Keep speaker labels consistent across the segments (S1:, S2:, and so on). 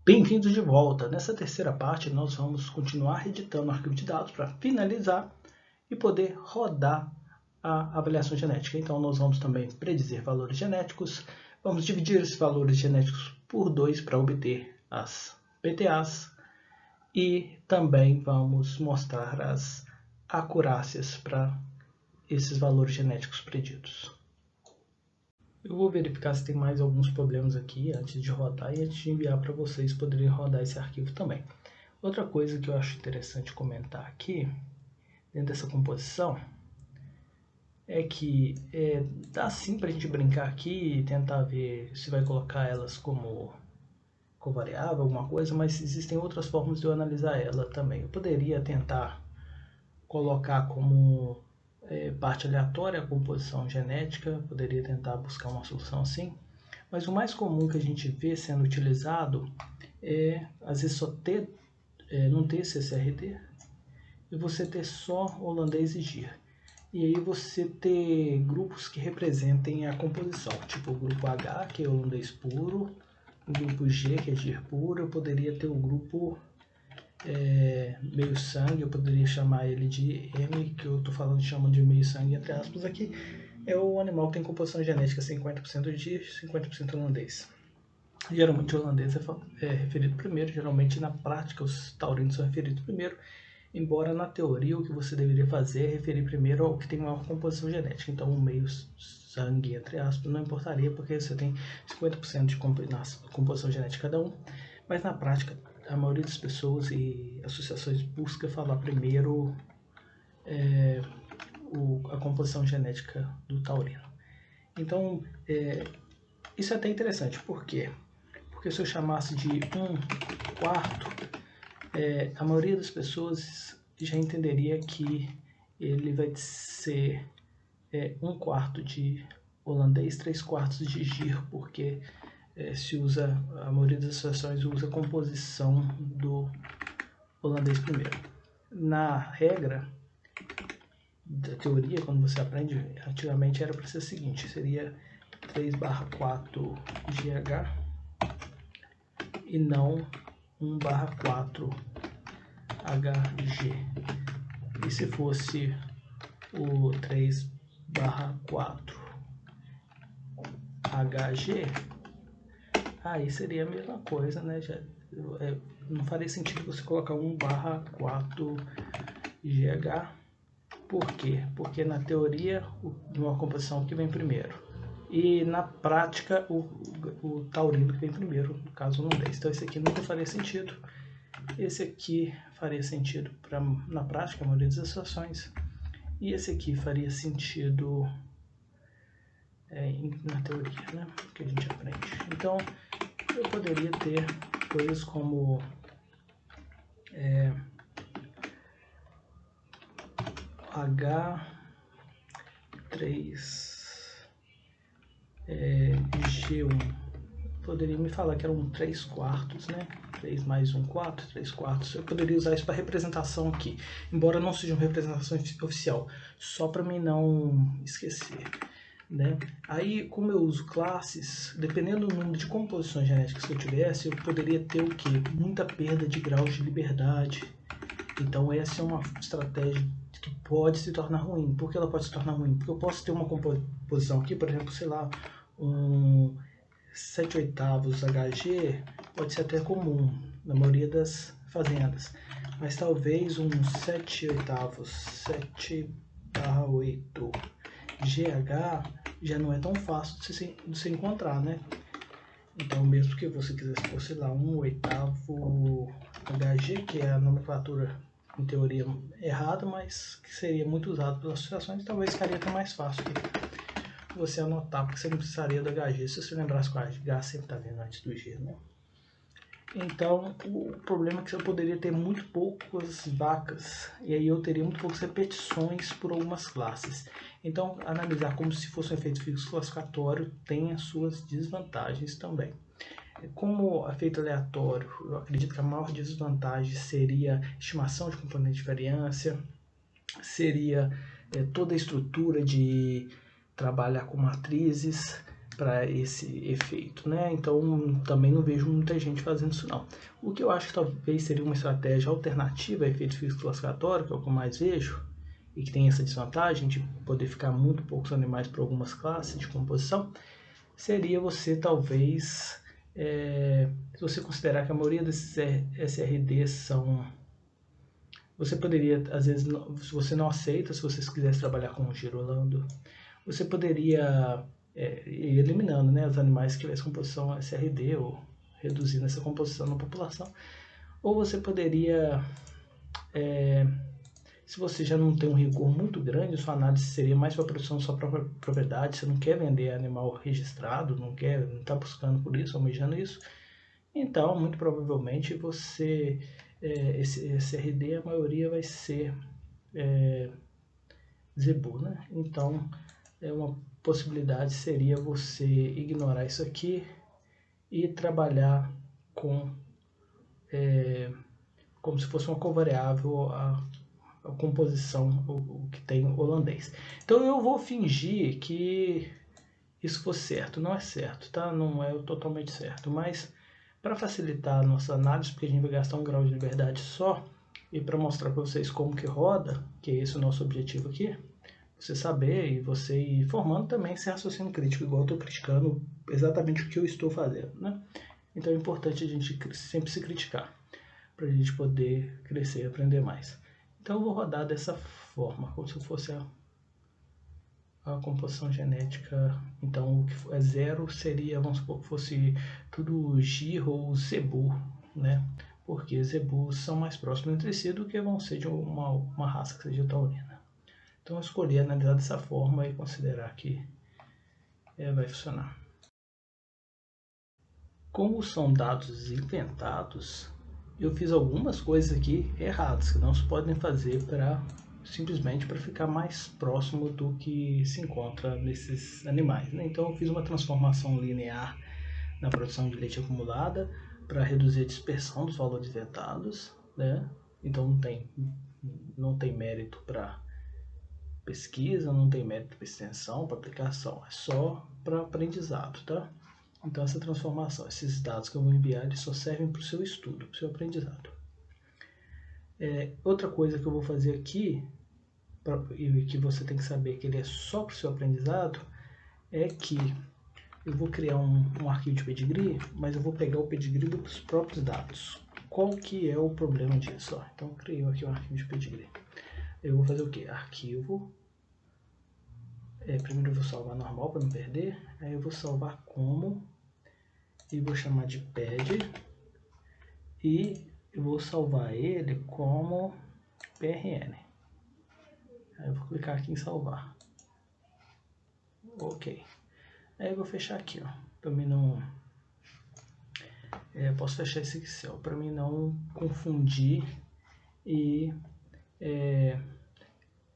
S1: Bem-vindos de volta. Nessa terceira parte, nós vamos continuar editando o arquivo de dados para finalizar e poder rodar a avaliação genética. Então, nós vamos também predizer valores genéticos. Vamos dividir esses valores genéticos por 2 para obter as PTAs. E também vamos mostrar as acurácias para esses valores genéticos preditos. Eu vou verificar se tem mais alguns problemas aqui antes de rodar e antes de enviar para vocês poderem rodar esse arquivo também. Outra coisa que eu acho interessante comentar aqui, dentro dessa composição, é que dá sim para a gente brincar aqui e tentar ver se vai colocar elas como covariável, alguma coisa, mas existem outras formas de eu analisar ela também. Eu poderia tentar colocar como parte aleatória a composição genética, poderia tentar buscar uma solução assim, mas o mais comum que a gente vê sendo utilizado é, às vezes, só ter, não ter CCRD, e você ter só holandês e GIR. E aí você ter grupos que representem a composição, tipo o grupo H, que é holandês puro, o grupo G, que é GIR puro. Eu poderia ter o grupo meio sangue, eu poderia chamar ele de M, que eu estou falando, chamando de meio sangue entre aspas aqui, é o animal que tem composição genética 50% de 50% holandês. Geralmente o holandês é referido primeiro, geralmente na prática os taurinos são referidos primeiro, embora na teoria o que você deveria fazer é referir primeiro ao que tem maior composição genética. Então o meio sangue, entre aspas, não importaria, porque você tem 50% de composição genética cada um, mas na prática a maioria das pessoas e associações busca falar primeiro a composição genética do taurino. Então, isso é até interessante. Por quê? Porque se eu chamasse de 1/4, a maioria das pessoas já entenderia que ele vai ser 1/4 de holandês, 3/4 de GIR, porque se usa, a maioria das associações usa a composição do holandês primeiro. Na regra da teoria, quando você aprende, antigamente era para ser o seguinte, seria 3/4 GH e não 1/4 HG. E se fosse o 3/4 HG, aí seria a mesma coisa, né? Não faria sentido você colocar 1/4 GH. Por quê? Porque na teoria uma composição que vem primeiro e na prática o taurino que vem primeiro, no caso o holandês. Então esse aqui nunca faria sentido. Esse aqui faria sentido na prática, a maioria das associações. E esse aqui faria sentido na teoria, né? Que a gente aprende. Então eu poderia ter coisas como H3G1. Poderia me falar que era 3/4, né? 3 mais 1/4, 3/4. Eu poderia usar isso para representação aqui, embora não seja uma representação oficial, só para mim não esquecer, né? Aí, como eu uso classes, dependendo do número de composições genéticas que eu tivesse, eu poderia ter o quê? Muita perda de graus de liberdade. Então essa é uma estratégia que pode se tornar ruim. Por que ela pode se tornar ruim? Porque eu posso ter uma composição aqui, por exemplo, sei lá, um 7/8 HG pode ser até comum na maioria das fazendas, mas talvez um 7/8, 7/8 GH já não é tão fácil de se encontrar, né? Então, mesmo que você quisesse pôr, sei lá, 1/8 HG, que é a nomenclatura em teoria errada, mas que seria muito usado pelas associações, talvez ficaria até mais fácil de você anotar, porque você não precisaria do HG, se você lembrasse que o H sempre está vindo antes do G, né? Então, o problema é que eu poderia ter muito poucas vacas, e aí eu teria muito poucas repetições por algumas classes. Então, analisar como se fosse um efeito fixo classificatório tem as suas desvantagens também. Como efeito aleatório, eu acredito que a maior desvantagem seria estimação de componente de variância, seria toda a estrutura de trabalhar com matrizes, para esse efeito, né? Então também não vejo muita gente fazendo isso não. O que eu acho que talvez seria uma estratégia alternativa a efeito físico classificatório, que é o que eu mais vejo, e que tem essa desvantagem de poder ficar muito poucos animais para algumas classes de composição, seria você talvez, se você considerar que a maioria desses SRDs são... Você poderia, às vezes, se você não aceita, se você quisesse trabalhar com o girolando, você poderia ir eliminando, né, os animais que tivessem composição SRD ou reduzindo essa composição na população. Ou você poderia, se você já não tem um rigor muito grande, sua análise seria mais para a produção da sua própria propriedade, você não quer vender animal registrado, não está buscando por isso, almejando isso, então, muito provavelmente, você, esse SRD, a maioria vai ser zebu, né? Então, uma possibilidade seria você ignorar isso aqui e trabalhar com, como se fosse uma covariável a composição, o que tem holandês. Então, eu vou fingir que isso fosse certo. Não é certo, tá? Não é totalmente certo, mas para facilitar a nossa análise, porque a gente vai gastar um grau de liberdade só, e para mostrar para vocês como que roda, que é esse o nosso objetivo aqui, você saber e você ir formando também esse raciocínio crítico, igual eu estou criticando exatamente o que eu estou fazendo, né? Então é importante a gente sempre se criticar, para a gente poder crescer e aprender mais. Então eu vou rodar dessa forma, como se fosse a composição genética. Então o que é zero seria, vamos supor que fosse tudo gir ou zebu, né? Porque zebus são mais próximos entre si do que vão ser de uma raça que seja taurina. Então eu escolhi analisar dessa forma e considerar que vai funcionar. Como são dados inventados, eu fiz algumas coisas aqui erradas que não se podem fazer simplesmente para ficar mais próximo do que se encontra nesses animais, né? Então eu fiz uma transformação linear na produção de leite acumulada para reduzir a dispersão dos valores inventados, né? Então não tem mérito para pesquisa, não tem mérito para extensão, para aplicação, é só para aprendizado, tá? Então essa transformação, esses dados que eu vou enviar, eles só servem para o seu estudo, para o seu aprendizado. Outra coisa que eu vou fazer aqui, e que você tem que saber que ele é só para o seu aprendizado, é que eu vou criar um arquivo de pedigree, mas eu vou pegar o pedigree dos próprios dados. Qual que é o problema disso? Então eu criei aqui um arquivo de pedigree. Eu vou fazer o que? Arquivo. Primeiro eu vou salvar normal para não perder. Aí eu vou salvar como. E vou chamar de ped. E eu vou salvar ele como PRN. Aí eu vou clicar aqui em salvar. Ok. Aí eu vou fechar aqui, ó. Para mim não... posso fechar esse Excel para mim não confundir e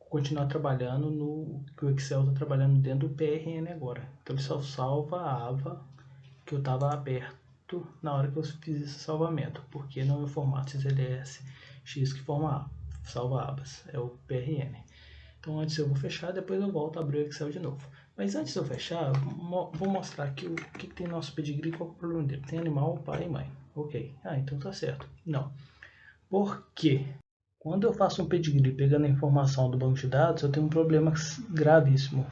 S1: continuar trabalhando no que o Excel está trabalhando dentro do PRN agora. Então ele só salva a aba que eu estava aberto na hora que eu fiz esse salvamento, porque não é o formato XLS X que salva abas, é o PRN. Então antes eu vou fechar, depois eu volto a abrir o Excel de novo. Mas antes de eu fechar, vou mostrar aqui o que tem no nosso pedigree, qual é o problema dele. Tem animal, pai e mãe. Ok. Então tá certo. Não. Por quê? Quando eu faço um pedigree pegando a informação do banco de dados, eu tenho um problema gravíssimo.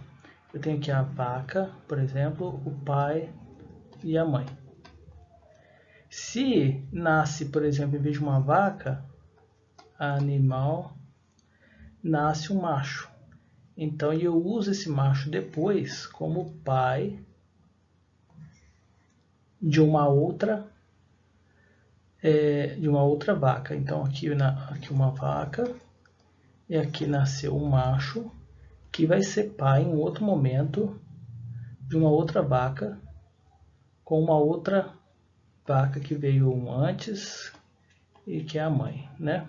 S1: Eu tenho aqui a vaca, por exemplo, o pai e a mãe. Se nasce, por exemplo, em vez de uma vaca, animal, nasce um macho. Então eu uso esse macho depois como pai de uma outra vaca. Então aqui uma vaca e aqui nasceu um macho que vai ser pai em outro momento de uma outra vaca com uma outra vaca que veio antes e que é a mãe, né?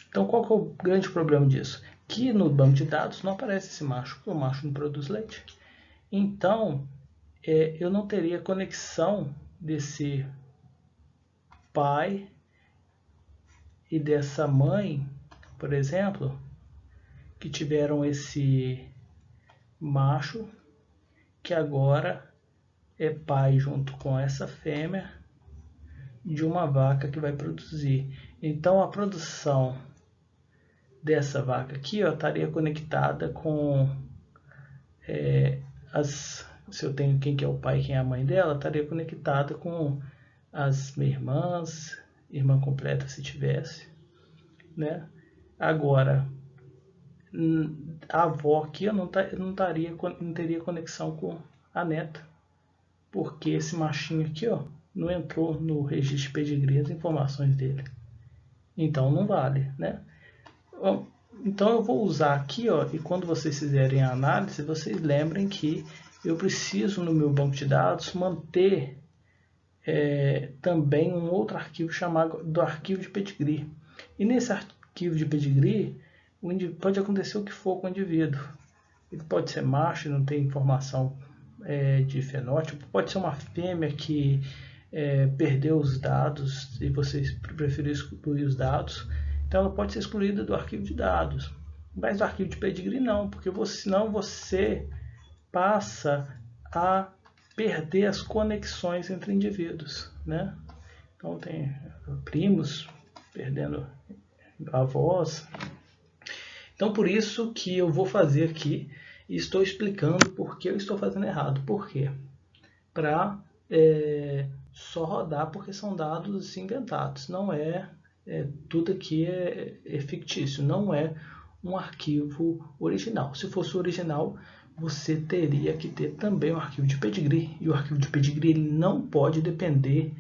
S1: Então qual que é o grande problema disso? Que no banco de dados não aparece esse macho, porque o macho não produz leite. Então eu não teria conexão desse pai e dessa mãe, por exemplo, que tiveram esse macho que agora é pai junto com essa fêmea de uma vaca que vai produzir. Então a produção dessa vaca aqui, ó, estaria conectada com se eu tenho quem que é o pai e quem é a mãe dela, estaria conectada com as minhas irmãs, irmã completa se tivesse, né? Agora, a avó aqui não teria conexão com a neta, porque esse machinho aqui, ó, não entrou no registro de pedigree as informações dele. Então não vale, né? Então eu vou usar aqui, ó, e quando vocês fizerem a análise, vocês lembrem que eu preciso no meu banco de dados manter também um outro arquivo chamado do arquivo de pedigree. E nesse arquivo de pedigree pode acontecer o que for com o indivíduo. Ele pode ser macho, não tem informação de fenótipo, pode ser uma fêmea que perdeu os dados e vocês preferiram excluir os dados. Então ela pode ser excluída do arquivo de dados, mas do arquivo de pedigree não, porque senão você passa a perder as conexões entre indivíduos, né? Então tem primos perdendo avós. Então por isso que eu vou fazer aqui e estou explicando por que eu estou fazendo errado. Por quê? Para só rodar porque são dados inventados, não tudo aqui é fictício, não é um arquivo original. Se fosse original, você teria que ter também um arquivo de pedigree, e o arquivo de pedigree ele não pode depender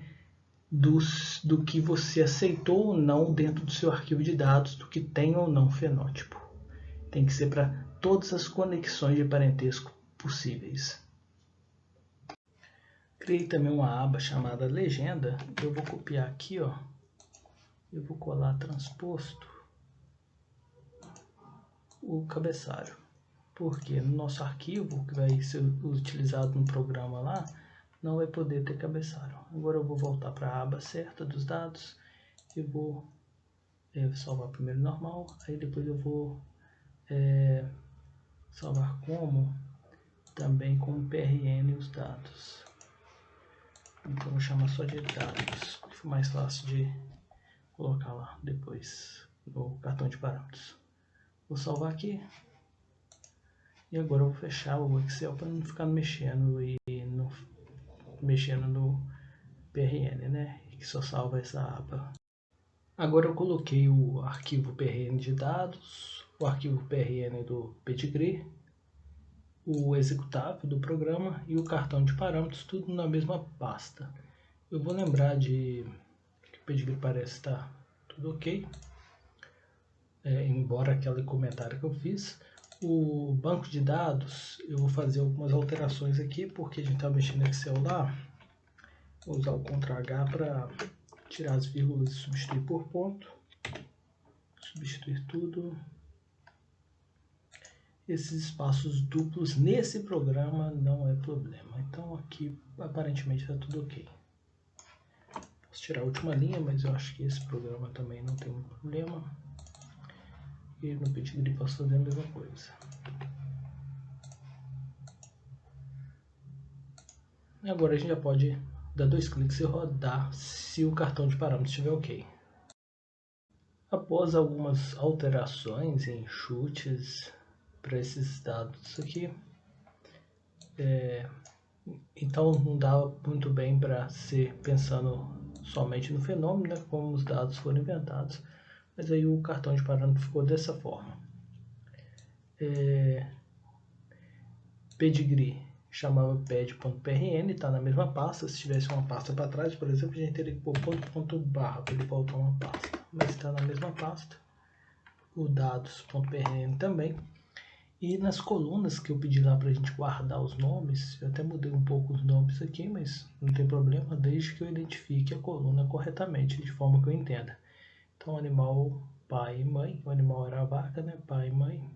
S1: do que você aceitou ou não dentro do seu arquivo de dados, do que tem ou não fenótipo. Tem que ser para todas as conexões de parentesco possíveis. Criei também uma aba chamada legenda. Eu vou copiar aqui, ó. Eu vou colar transposto o cabeçalho, porque no nosso arquivo que vai ser utilizado no programa lá, não vai poder ter cabeçalho. Agora eu vou voltar para a aba certa dos dados e vou salvar primeiro normal, aí depois eu vou salvar como também com PRN os dados. Então vou chamar só de dados, que foi mais fácil de colocar lá depois no cartão de parâmetros. Vou salvar aqui. E agora eu vou fechar o Excel para não ficar mexendo no PRN, né? Que só salva essa aba. Agora eu coloquei o arquivo PRN de dados, o arquivo PRN do pedigree, o executável do programa e o cartão de parâmetros, tudo na mesma pasta. Eu vou lembrar que o pedigree parece estar tudo ok, embora aquele comentário que eu fiz. O banco de dados, eu vou fazer algumas alterações aqui, porque a gente está mexendo no Excel lá. Vou usar o Ctrl H para tirar as vírgulas e substituir por ponto. Substituir tudo. Esses espaços duplos nesse programa não é problema. Então aqui aparentemente está tudo ok. Posso tirar a última linha, mas eu acho que esse programa também não tem muito problema. E no pedigree posso fazer a mesma coisa. Agora a gente já pode dar 2 cliques e rodar se o cartão de parâmetros estiver ok. Após algumas alterações e enxutes para esses dados aqui, então não dá muito bem para ser pensando somente no fenômeno, né, como os dados foram inventados, mas aí o cartão de parâmetros ficou dessa forma. Pedigree chamava ped.prn, está na mesma pasta. Se tivesse uma pasta para trás, por exemplo, a gente teria que pôr ponto barra para ele voltar uma pasta, mas está na mesma pasta. O dados.prn também. E nas colunas que eu pedi lá para a gente guardar os nomes, eu até mudei um pouco os nomes aqui, mas não tem problema, desde que eu identifique a coluna corretamente, de forma que eu entenda. Então, animal, pai e mãe. O animal era a vaca, né? Pai e mãe.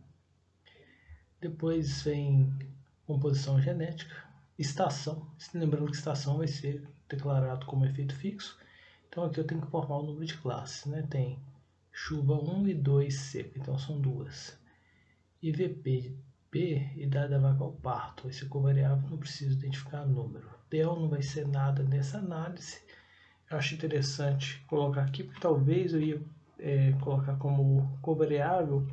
S1: Depois vem composição genética, estação. Lembrando que estação vai ser declarado como efeito fixo. Então, aqui eu tenho que formar o número de classes, né? Tem chuva 1 e 2 seca, então são duas. IVP, idade da vaca ao parto, esse covariável não precisa identificar número. del não vai ser nada nessa análise. Eu acho interessante colocar aqui, porque talvez eu ia colocar como covariável,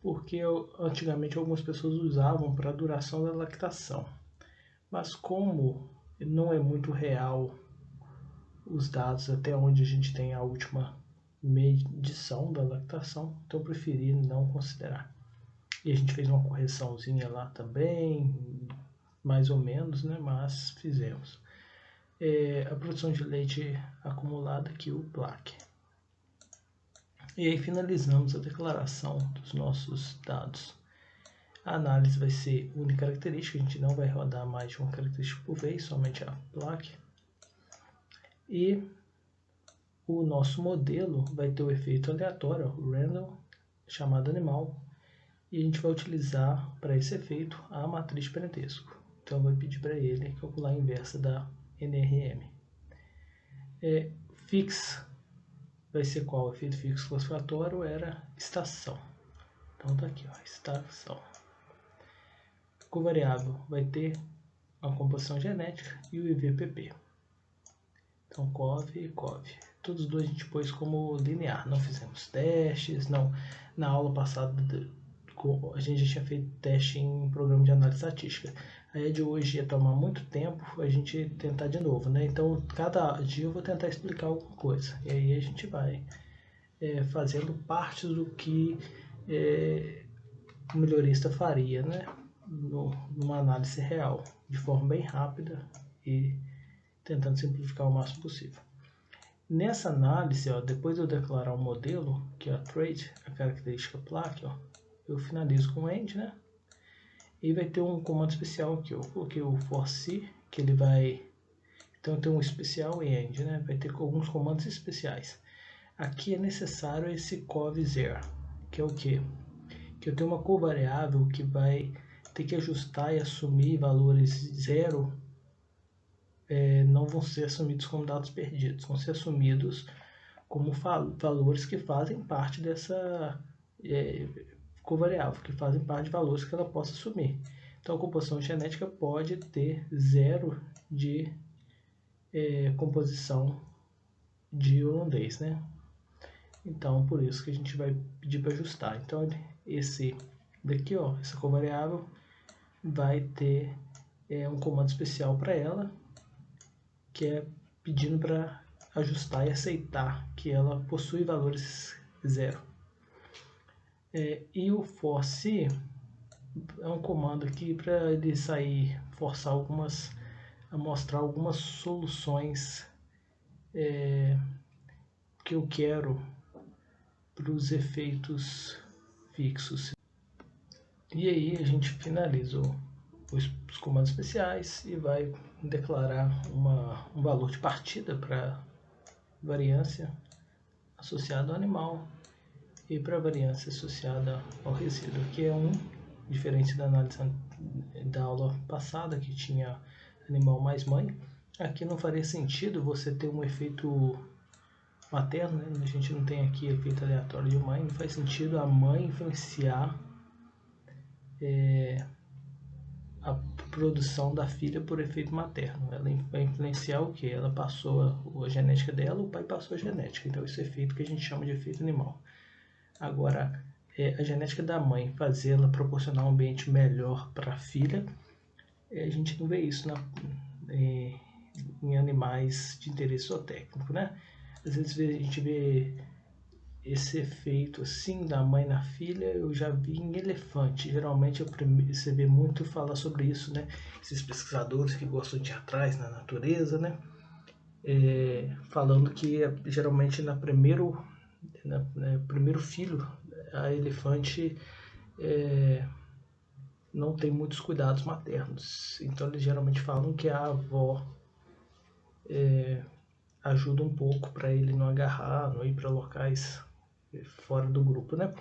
S1: porque antigamente algumas pessoas usavam para a duração da lactação. Mas como não é muito real os dados até onde a gente tem a última medição da lactação, então eu preferi não considerar. E a gente fez uma correçãozinha lá também, mais ou menos, né? Mas fizemos. A produção de leite acumulada aqui, o PLAC. E aí finalizamos a declaração dos nossos dados. A análise vai ser unicaracterística, a gente não vai rodar mais de uma característica por vez, somente a PLAC. E o nosso modelo vai ter o efeito aleatório, o random, chamado animal, e a gente vai utilizar para esse efeito a matriz de parentesco. Então vai pedir para ele calcular a inversa da NRM. Fix vai ser qual? O efeito fixo classificatório era estação. Então tá aqui, ó, estação. Covariável vai ter a composição genética e o IVPP. Então COV e COV. Todos os dois a gente pôs como linear. Não fizemos testes, não. Na aula passada a gente já tinha feito teste em programa de análise estatística. Aí de hoje ia tomar muito tempo a gente tentar de novo, né? Então cada dia eu vou tentar explicar alguma coisa. E aí a gente vai fazendo parte do que o melhorista faria, né? Numa análise real, de forma bem rápida e tentando simplificar o máximo possível. Nessa análise, ó, depois de eu declarar o modelo, que é a trait, a característica PLAC, ó, eu finalizo com end, né? E vai ter um comando especial aqui. Eu coloquei o for-c, que ele vai... Então tem um especial e end, né? Vai ter alguns comandos especiais. Aqui é necessário esse cov0, que é o quê? Que eu tenho uma covariável que vai ter que ajustar e assumir valores 0, não vão ser assumidos como dados perdidos, vão ser assumidos como valores que fazem parte dessa covariável, que fazem parte de valores que ela possa assumir. Então a composição genética pode ter 0 de composição de holandês, né? Então por isso que a gente vai pedir para ajustar. Então esse daqui, ó, essa covariável vai ter um comando especial para ela, que é pedindo para ajustar e aceitar que ela possui valores 0. E o for-c é um comando aqui para ele sair, forçar a mostrar algumas soluções que eu quero para os efeitos fixos. E aí a gente finaliza os comandos especiais e vai declarar um valor de partida para variância associada ao animal e para variância associada ao resíduo, que é diferente da análise da aula passada, que tinha animal mais mãe. Aqui não faria sentido você ter um efeito materno, né? A gente não tem aqui efeito aleatório de mãe, não faz sentido a mãe influenciar a produção da filha por efeito materno. Ela vai influenciar o que? Ela passou a genética dela, o pai passou a genética. Então esse efeito que a gente chama de efeito animal. Agora, a genética da mãe fazê-la proporcionar um ambiente melhor para a filha, a gente não vê isso em animais de interesse zootécnico, né? Às vezes a gente vê esse efeito assim da mãe na filha, eu já vi em elefante. Geralmente você vê muito falar sobre isso, né? Esses pesquisadores que gostam de ir atrás na natureza, né? Falando que geralmente no primeiro filho, a elefante não tem muitos cuidados maternos. Então eles geralmente falam que a avó ajuda um pouco para ele não agarrar, não ir para locais fora do grupo, né?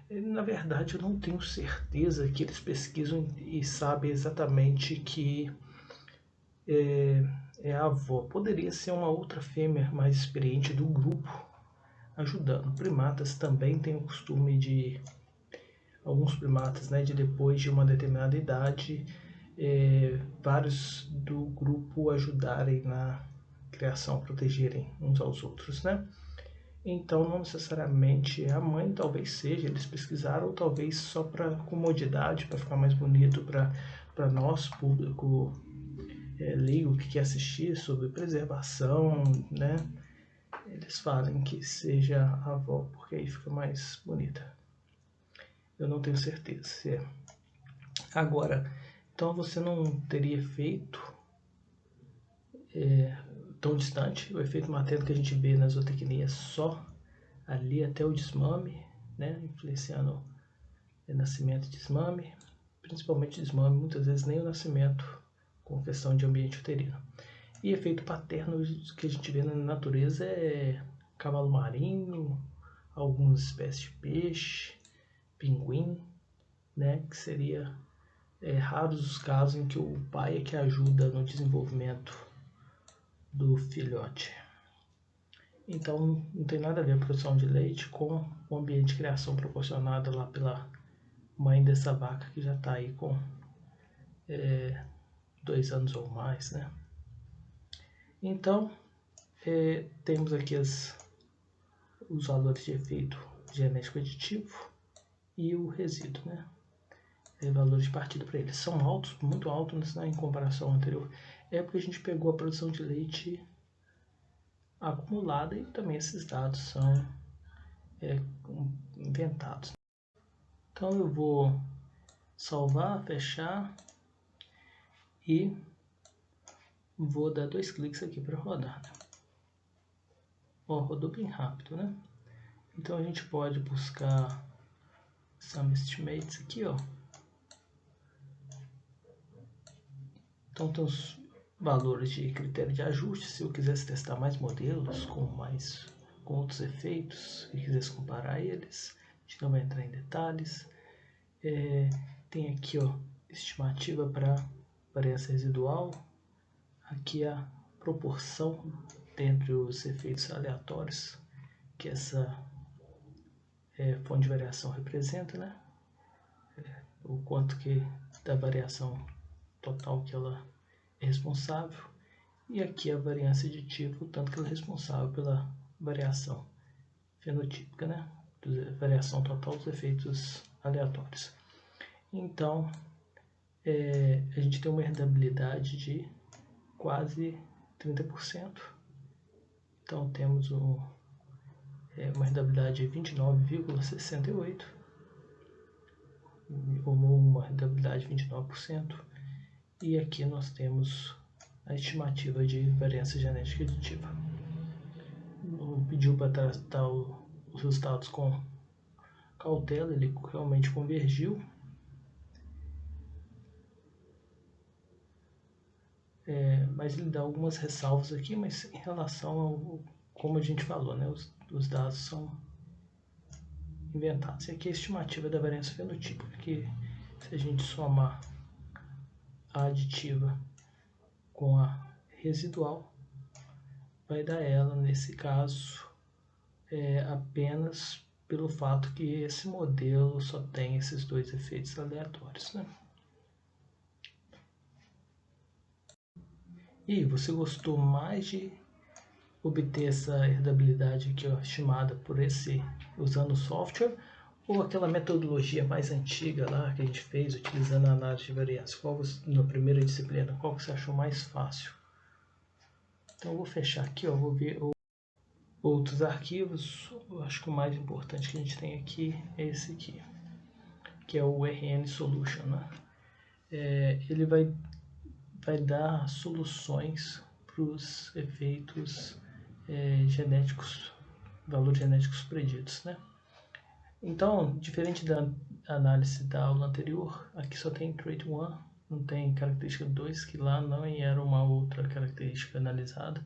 S1: Na verdade, eu não tenho certeza que eles pesquisam e sabem exatamente que é a avó. Poderia ser uma outra fêmea mais experiente do grupo ajudando. Primatas também têm o costume de... Alguns primatas, né, de depois de uma determinada idade, vários do grupo ajudarem na criação, protegerem uns aos outros, né? Então, não necessariamente a mãe, talvez seja, eles pesquisaram, ou talvez só para comodidade, para ficar mais bonito para nós, público leigo que quer assistir sobre preservação, né? Eles falam que seja a avó, porque aí fica mais bonita. Eu não tenho certeza se é. Agora, então você não teria efeito tão distante. O efeito materno que a gente vê na zootecnia só ali até o desmame, né? Influenciando o nascimento e desmame, principalmente desmame, muitas vezes nem o nascimento, com questão de ambiente uterino. E efeito paterno que a gente vê na natureza é cavalo marinho, algumas espécies de peixe, pinguim, né? Que seria raros os casos em que o pai é que ajuda no desenvolvimento do filhote. Então não tem nada a ver a produção de leite com o ambiente de criação proporcionado lá pela mãe dessa vaca que já está aí com 2 anos ou mais, né? Então temos aqui os valores de efeito genético aditivo e o resíduo, né? Valores de partida para eles são altos, muito altos, né, em comparação ao anterior. É porque a gente pegou a produção de leite acumulada e também esses dados são inventados. Então eu vou salvar, fechar e vou dar 2 cliques aqui para rodar. Né? Ó, rodou bem rápido, né? Então a gente pode buscar Sum Estimates aqui, ó. Então tem os valores de critério de ajuste. Se eu quisesse testar mais modelos com outros efeitos e quisesse comparar eles, a gente não vai entrar em detalhes. Tem aqui, ó, estimativa para variância residual. Aqui a proporção entre os efeitos aleatórios que essa fonte de variação representa, né? O quanto que da variação total que ela é responsável. E aqui a variância aditiva, o tanto que ela é responsável pela variação fenotípica, né? Variação total dos efeitos aleatórios. Então, a gente tem uma herdabilidade de quase 30%. Então, temos uma herdabilidade de 29,68%, ou uma herdabilidade de 29%. E aqui nós temos a estimativa de variância genética aditiva. Pediu para tratar os resultados com cautela, ele realmente convergiu. Mas ele dá algumas ressalvas aqui, mas em relação ao, como a gente falou, né, os dados são inventados. E aqui a estimativa da variância fenotípica, que se a gente somar a aditiva com a residual, vai dar ela, nesse caso, apenas pelo fato que esse modelo só tem esses 2 efeitos aleatórios, né? E você gostou mais de obter essa herdabilidade aqui, ó, estimada por usando o software, ou aquela metodologia mais antiga lá que a gente fez utilizando a análise de variância? Na primeira disciplina, qual você achou mais fácil? Então eu vou fechar aqui, ó, vou ver outros arquivos. Eu acho que o mais importante que a gente tem aqui é esse aqui, que é o RN Solution, né? Ele vai dar soluções para os efeitos genéticos, valores genéticos preditos, né? Então, diferente da análise da aula anterior, aqui só tem trait 1, não tem característica 2, que lá não era uma outra característica analisada,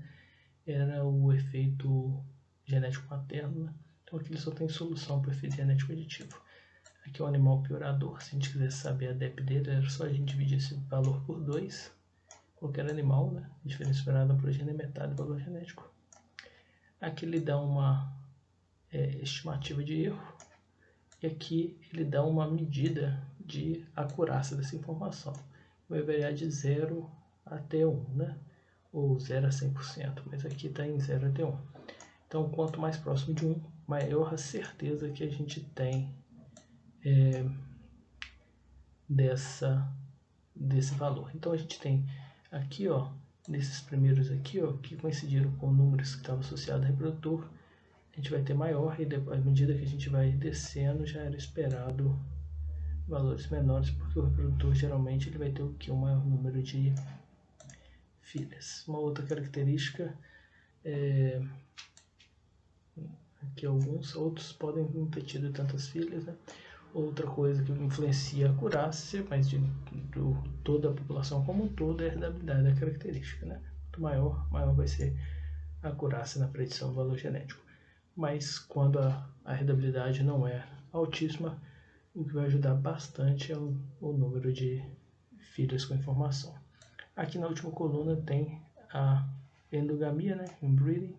S1: era o efeito genético materno, né? Então aqui ele só tem solução para o efeito genético aditivo. Aqui é o animal piorador, se a gente quiser saber a DEP dele, era só a gente dividir esse valor por 2, qualquer animal, né? Diferença esperada por gene é metade do valor genético. Aqui ele dá uma estimativa de erro, e aqui ele dá uma medida de acurácia dessa informação, vai variar de 0 até 1, né? Ou 0 a 100%, mas aqui está em 0 até 1. Então, quanto mais próximo de 1, maior a certeza que a gente tem desse valor. Então, a gente tem aqui, ó, nesses primeiros aqui, ó, que coincidiram com números que estavam associados ao reprodutor, a gente vai ter maior, e à medida que a gente vai descendo, já era esperado valores menores, porque o reprodutor geralmente ele vai ter o que? Um maior número de filhas. Uma outra característica que alguns outros podem não ter tido tantas filhas, né? Outra coisa que influencia a acurácia, mas de toda a população como um todo, é a herdabilidade da característica, né? Quanto maior vai ser a acurácia na predição do valor genético. Mas quando a herdabilidade não é altíssima, o que vai ajudar bastante é o número de filhos com informação. Aqui na última coluna tem a endogamia, né? Inbreeding.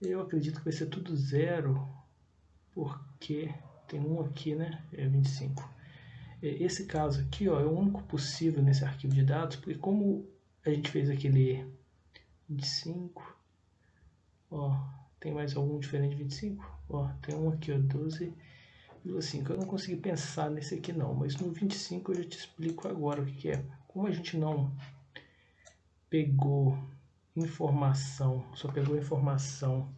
S1: Eu acredito que vai ser tudo 0, porque tem um aqui, né? É 25. Esse caso aqui, ó, é o único possível nesse arquivo de dados, porque como a gente fez aquele 25, ó, tem mais algum diferente de 25? Ó, tem um aqui, ó, 12,5. Eu não consegui pensar nesse aqui não, mas no 25 eu já te explico agora o que é. Como a gente não pegou informação, só pegou informação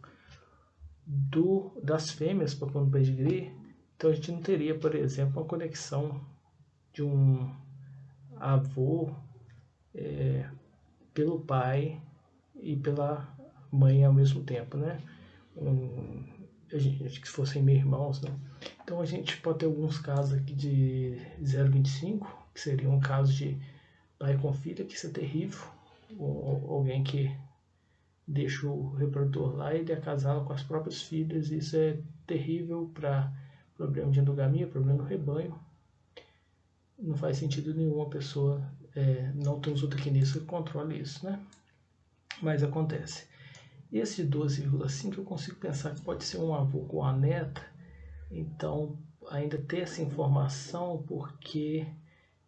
S1: das fêmeas para pôr no pedigree, então a gente não teria, por exemplo, uma conexão de um avô pelo pai e pela mãe ao mesmo tempo, né? Que fossem meus irmãos, né? Então a gente pode ter alguns casos aqui de 0,25, que seria um caso de pai com filha, que isso é terrível, ou alguém que deixa o reprodutor lá e ele acasala com as próprias filhas, isso é terrível para problema de endogamia, problema do rebanho. Não faz sentido nenhum a pessoa não ter um zootecnista que controle isso, né? Mas acontece. Esse 12,5 eu consigo pensar que pode ser um avô com a neta, então ainda ter essa informação porque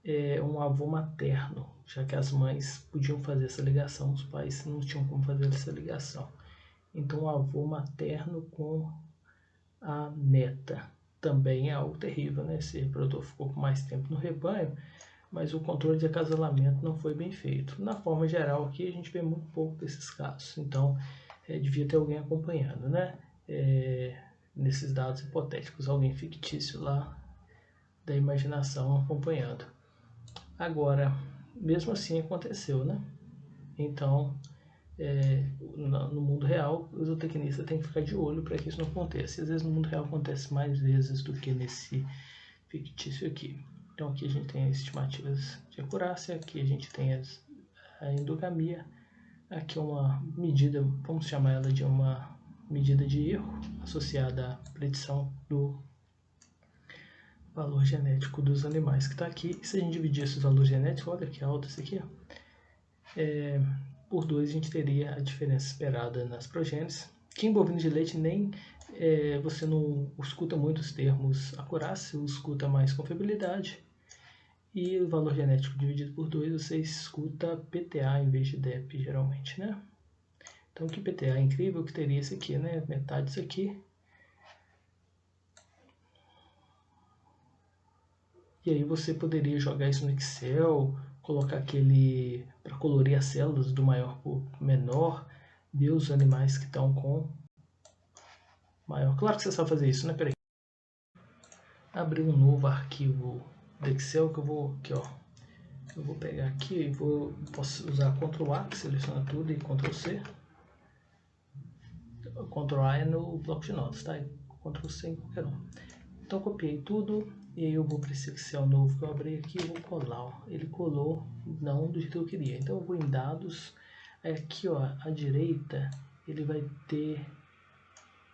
S1: é um avô materno, já que as mães podiam fazer essa ligação, os pais não tinham como fazer essa ligação. Então o avô materno com a neta também é algo terrível, né? Esse reprodutor ficou com mais tempo no rebanho, mas o controle de acasalamento não foi bem feito. Na forma geral aqui a gente vê muito pouco desses casos, então devia ter alguém acompanhando, né? Nesses dados hipotéticos, alguém fictício lá da imaginação acompanhando. Agora, mesmo assim aconteceu, né? Então, no mundo real, o zootecnista tem que ficar de olho para que isso não aconteça. Às vezes no mundo real acontece mais vezes do que nesse fictício aqui. Então aqui a gente tem as estimativas de acurácia, aqui a gente tem a endogamia, aqui é uma medida, vamos chamar ela de uma medida de erro associada à predição do valor genético dos animais que está aqui. E se a gente dividir esses valores genéticos, olha que alto esse aqui, por 2 a gente teria a diferença esperada nas progênies. Que em bovinos de leite nem você não escuta muito os termos acurácia, você escuta mais confiabilidade. E o valor genético dividido por 2, você escuta PTA em vez de DEP, geralmente, né? Então, que PTA é incrível que teria esse aqui, né? Metade disso aqui. E aí você poderia jogar isso no Excel, colocar aquele para colorir as células do maior para o menor, ver os animais que estão com maior. Claro que você sabe fazer isso, né? Peraí. Abrir um novo arquivo do Excel que eu vou aqui, ó. Eu vou pegar aqui e posso usar Ctrl A, que seleciona tudo, e Ctrl C. Ctrl A é no bloco de notas, tá? Ctrl C em qualquer um. Então copiei tudo e aí eu vou para esse Excel novo que eu abri aqui e vou colar. Ó. Ele colou não do jeito que eu queria. Então eu vou em dados, aqui ó, à direita ele vai ter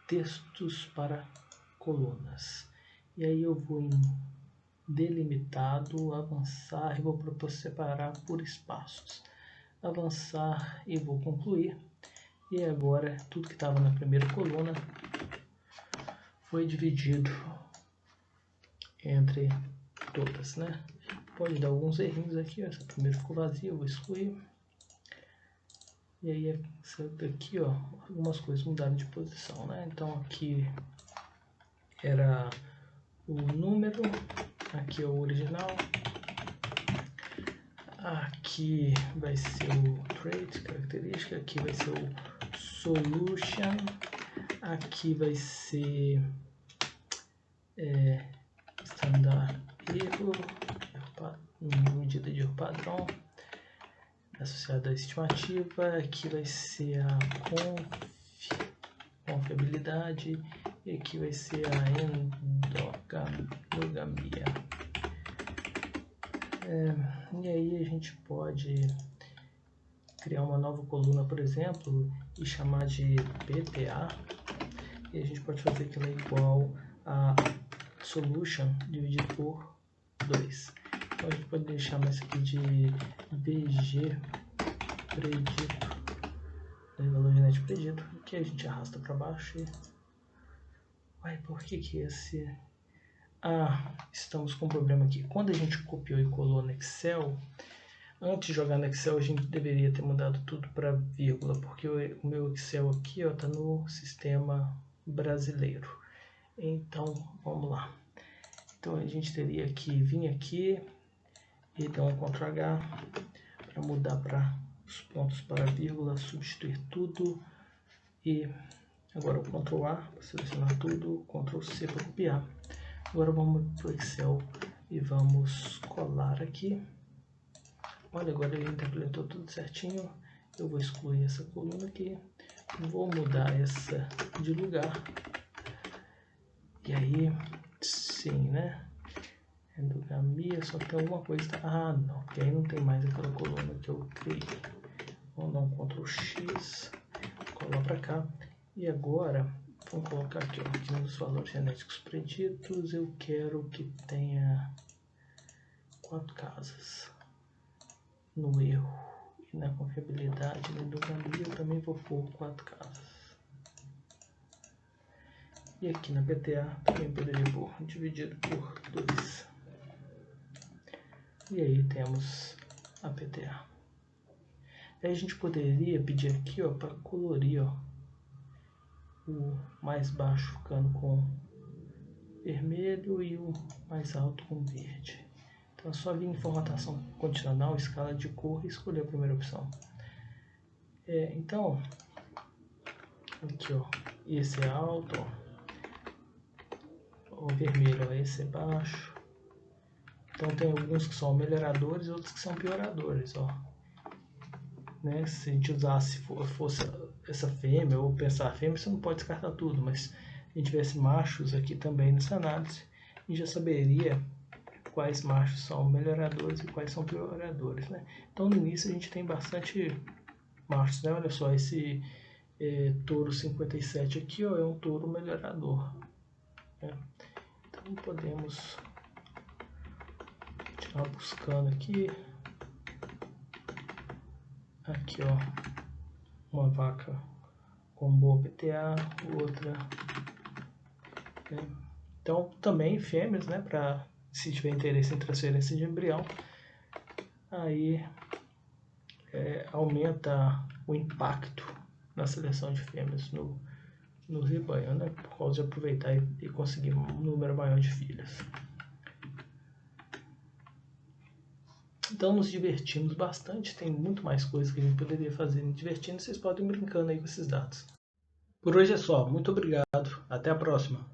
S1: textos para colunas. E aí eu vou em delimitado, avançar e vou propor separar por espaços. Avançar e vou concluir. E agora tudo que estava na primeira coluna foi dividido entre todas, né? pode dar alguns errinhos aqui. Essa primeira ficou vazia, eu vou excluir. E aí aqui, ó, algumas coisas mudaram de posição, né? Então aqui era o número, aqui é o original, aqui vai ser o trait, característica, aqui vai ser o solution, aqui vai ser standard erro, medida de erro padrão associada à estimativa, aqui vai ser a confiabilidade e aqui vai ser a endogamia. E aí a gente pode criar uma nova coluna, por exemplo, e chamar de PTA, e a gente pode fazer que ela é igual a solution dividido por 2. Então a gente pode chamar isso aqui de BG predito, valor genético predito, que a gente arrasta para baixo e... Uai, por que esse... estamos com um problema aqui. Quando a gente copiou e colou no Excel, antes de jogar no Excel a gente deveria ter mudado tudo para vírgula, porque o meu Excel aqui está no sistema brasileiro. Então, vamos lá. Então a gente teria que vir aqui e dar um Ctrl H para mudar para os pontos para vírgula, substituir tudo e agora o Ctrl A para selecionar tudo, Ctrl C para copiar. Agora vamos para o Excel e vamos colar aqui. Olha, agora ele interpretou tudo certinho. Eu vou excluir essa coluna aqui, vou mudar essa de lugar. E aí, sim, né? Endogamia, só tem alguma coisa. Não, porque aí não tem mais aquela coluna que eu criei. Vamos dar um Ctrl X, colar para cá. E agora, vamos colocar aqui, ó, aqui nos valores genéticos preditos, eu quero que tenha 4 casas. No erro e na confiabilidade, na endogamia, eu também vou pôr 4 casas. E aqui na PTA também poderia pôr dividido por 2. E aí temos a PTA. Aí a gente poderia pedir aqui, ó, para colorir, ó, o mais baixo ficando com vermelho e o mais alto com verde. Então é só vir em formatação condicional, escala de cor e escolher a primeira opção. Então, aqui, ó, esse é alto, ó. O vermelho, ó, esse é baixo. Então tem alguns que são melhoradores e outros que são pioradores, ó. Né? Se a gente usasse, fosse essa fêmea ou pensar fêmea, você não pode descartar tudo, mas se a gente tivesse machos aqui também nessa análise, a gente já saberia quais machos são melhoradores e quais são pioradores, né? Então no início a gente tem bastante machos, né? Olha só, esse touro 57 aqui, ó, é um touro melhorador, né? Então podemos continuar buscando aqui, ó, uma vaca com boa PTA, outra, né? Então também fêmeas, né, para se tiver interesse em transferência de embrião, aí aumenta o impacto na seleção de fêmeas no rebanho, né, por causa de aproveitar e conseguir um número maior de filhas. Então nos divertimos bastante, tem muito mais coisas que a gente poderia fazer me divertindo, vocês podem ir brincando aí com esses dados. Por hoje é só, muito obrigado, até a próxima.